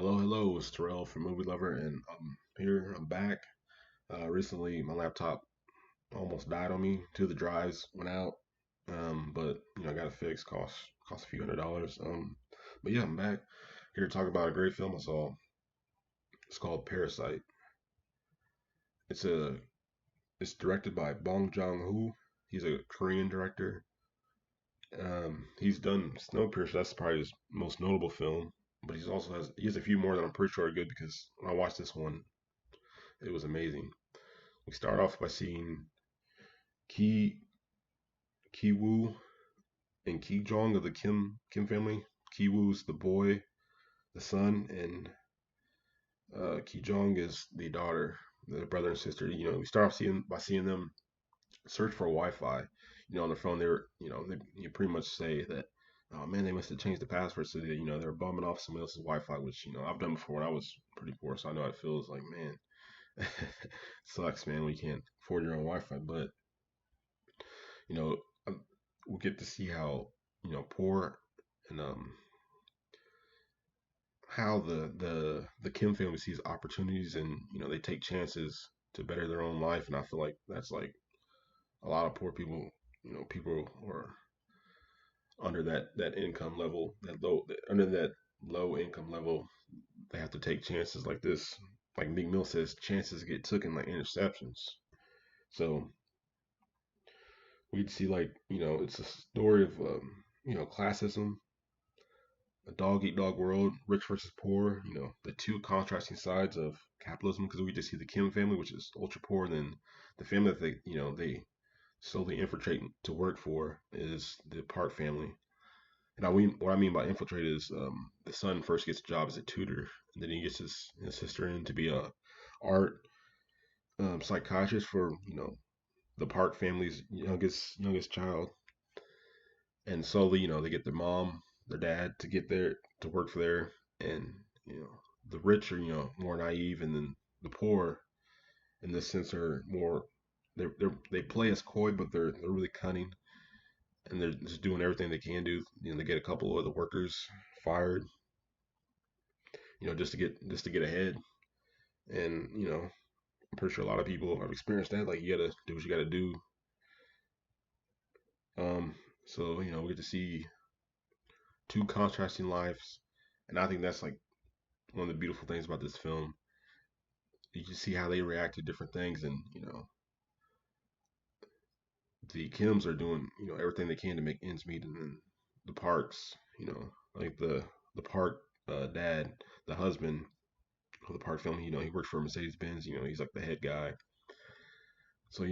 Hello, it's Terrell from Movie Lover, and I'm here. I'm back. Recently, my laptop almost died on me. Two of the drives went out, but I got it fixed. Cost a few $100s. But yeah, I'm back here to talk about a great film I saw. It's called Parasite. It's a it's directed by Bong Joon-ho. He's a Korean director. He's done Snowpiercer. That's probably his most notable film. But he has a few more that I'm pretty sure are good because when I watched this one, it was amazing. We start off by seeing Ki Kiwoo and Ki Jong of the Kim family. Kiwoo's the boy, the son, and Ki Jong is the daughter, the brother and sister. We start off seeing them search for Wi-Fi. On their phone, you pretty much say that, oh man, they must have changed the password so that they're bumming off somebody else's Wi-Fi, which I've done before when I was pretty poor, so I know how it feels. Like, man, sucks, man. We can't afford your own Wi-Fi, but you know, we'll get to see how poor and how the Kim family sees opportunities, and they take chances to better their own life. And I feel like that's like a lot of poor people. People who are under that income level, under that low income level, they have to take chances like this. Like Meek Mill says, chances get taken like interceptions. So we'd see, like, it's a story of classism, a dog eat dog world, rich versus poor, the two contrasting sides of capitalism, because we just see the Kim family, which is ultra poor, and then the family that they slowly infiltrate to work for is the Park family. And what I mean by infiltrate is, the son first gets a job as a tutor, and then he gets his sister in to be a art psychiatrist for the Park family's youngest child. And slowly, they get their mom, their dad to get there to work for there, and the rich are more naive, and then the poor, in this sense, are more they play as coy, but they're really cunning, and they're just doing everything they can do. They get a couple of the workers fired, just to get ahead, and I'm pretty sure a lot of people have experienced that. Like, you gotta do what you gotta do. So we get to see two contrasting lives, and I think that's like one of the beautiful things about this film. You can see how they react to different things, and the Kims are doing everything they can to make ends meet, and then the Parks, like the Park dad, the husband of the Park family, he works for Mercedes Benz. He's like the head guy, so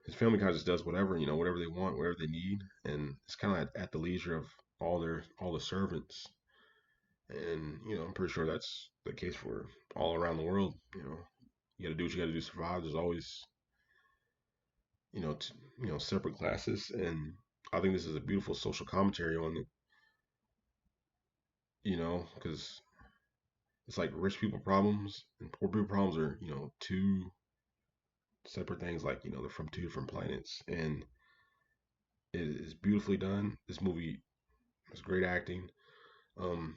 his family kind of just does whatever, whatever they want, whatever they need, and it's kind of at the leisure of all the servants. And I'm pretty sure that's the case for all around the world. You got to do what you got to do to survive. There's always separate classes, and I think this is a beautiful social commentary on it. Because it's like rich people problems and poor people problems are two separate things. Like, they're from two different planets, and it is beautifully done. This movie has great acting. Um,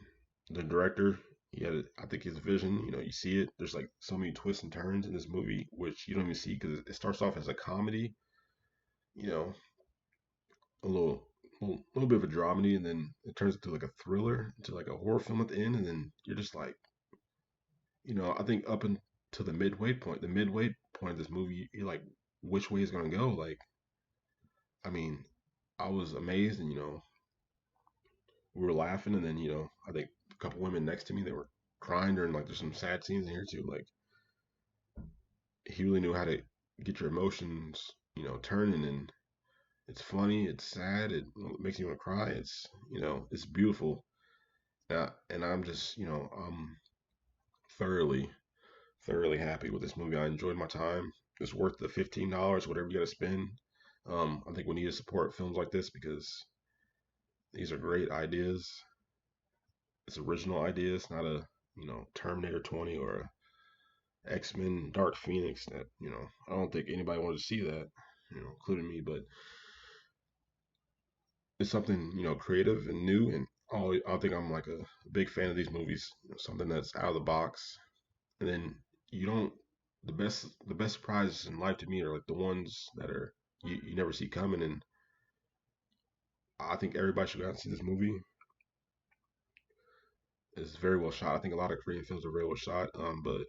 the director, I think his vision, you see it. There's like so many twists and turns in this movie, which you don't even see because it starts off as a comedy, you know, a little bit of a dramedy, and then it turns into like a thriller, into like a horror film at the end, and then you're just like, I think up until the midway point of this movie, you're like, which way is gonna go? Like, I mean, I was amazed, and we were laughing, and then I think a couple women next to me, they were crying during, like, there's some sad scenes in here too. Like, he really knew how to get your emotions turning, and it's funny, it's sad, it makes you want to cry. It's beautiful. And I'm just I'm thoroughly thoroughly happy with this movie. I enjoyed my time. It's worth the $15, whatever you got to spend. I think we need to support films like this because these are great ideas. It's original ideas, not a Terminator 20 or a X-Men Dark Phoenix. That I don't think anybody wanted to see that, including me. But it's something creative and new, and I think I'm like a big fan of these movies. You know, something that's out of the box, and then you don't. The best surprises in life to me are like the ones that are you never see coming, and I think everybody should go out and see this movie. It's very well shot. I think a lot of Korean films are very well shot. But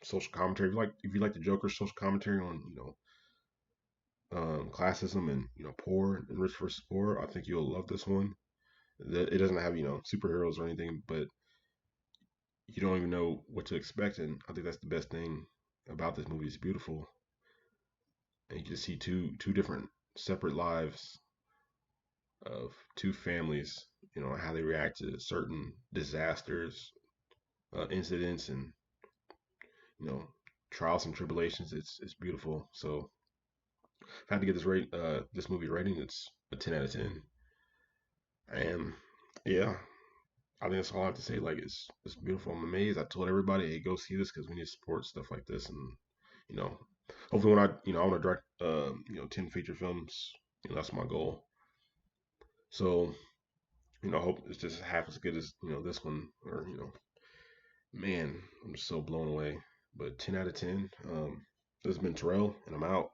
social commentary. If you like the Joker's social commentary on classism and poor and rich versus poor, I think you'll love this one. It doesn't have superheroes or anything, but you don't even know what to expect, and I think that's the best thing about this movie. It's beautiful, and you just see two different separate lives of two families. How they react to certain disasters, incidents, and you know trials and tribulations. It's beautiful. So if I had to get this movie rating, it's a 10 out of 10. And yeah, I think that's all I have to say. Like it's beautiful. I'm amazed. I told everybody, hey, go see this because we need to support stuff like this. And you know, hopefully when I want to direct 10 feature films. That's my goal. So I hope it's just half as good as this one. Or man, I'm just so blown away. But 10 out of 10. This has been Terrell, and I'm out.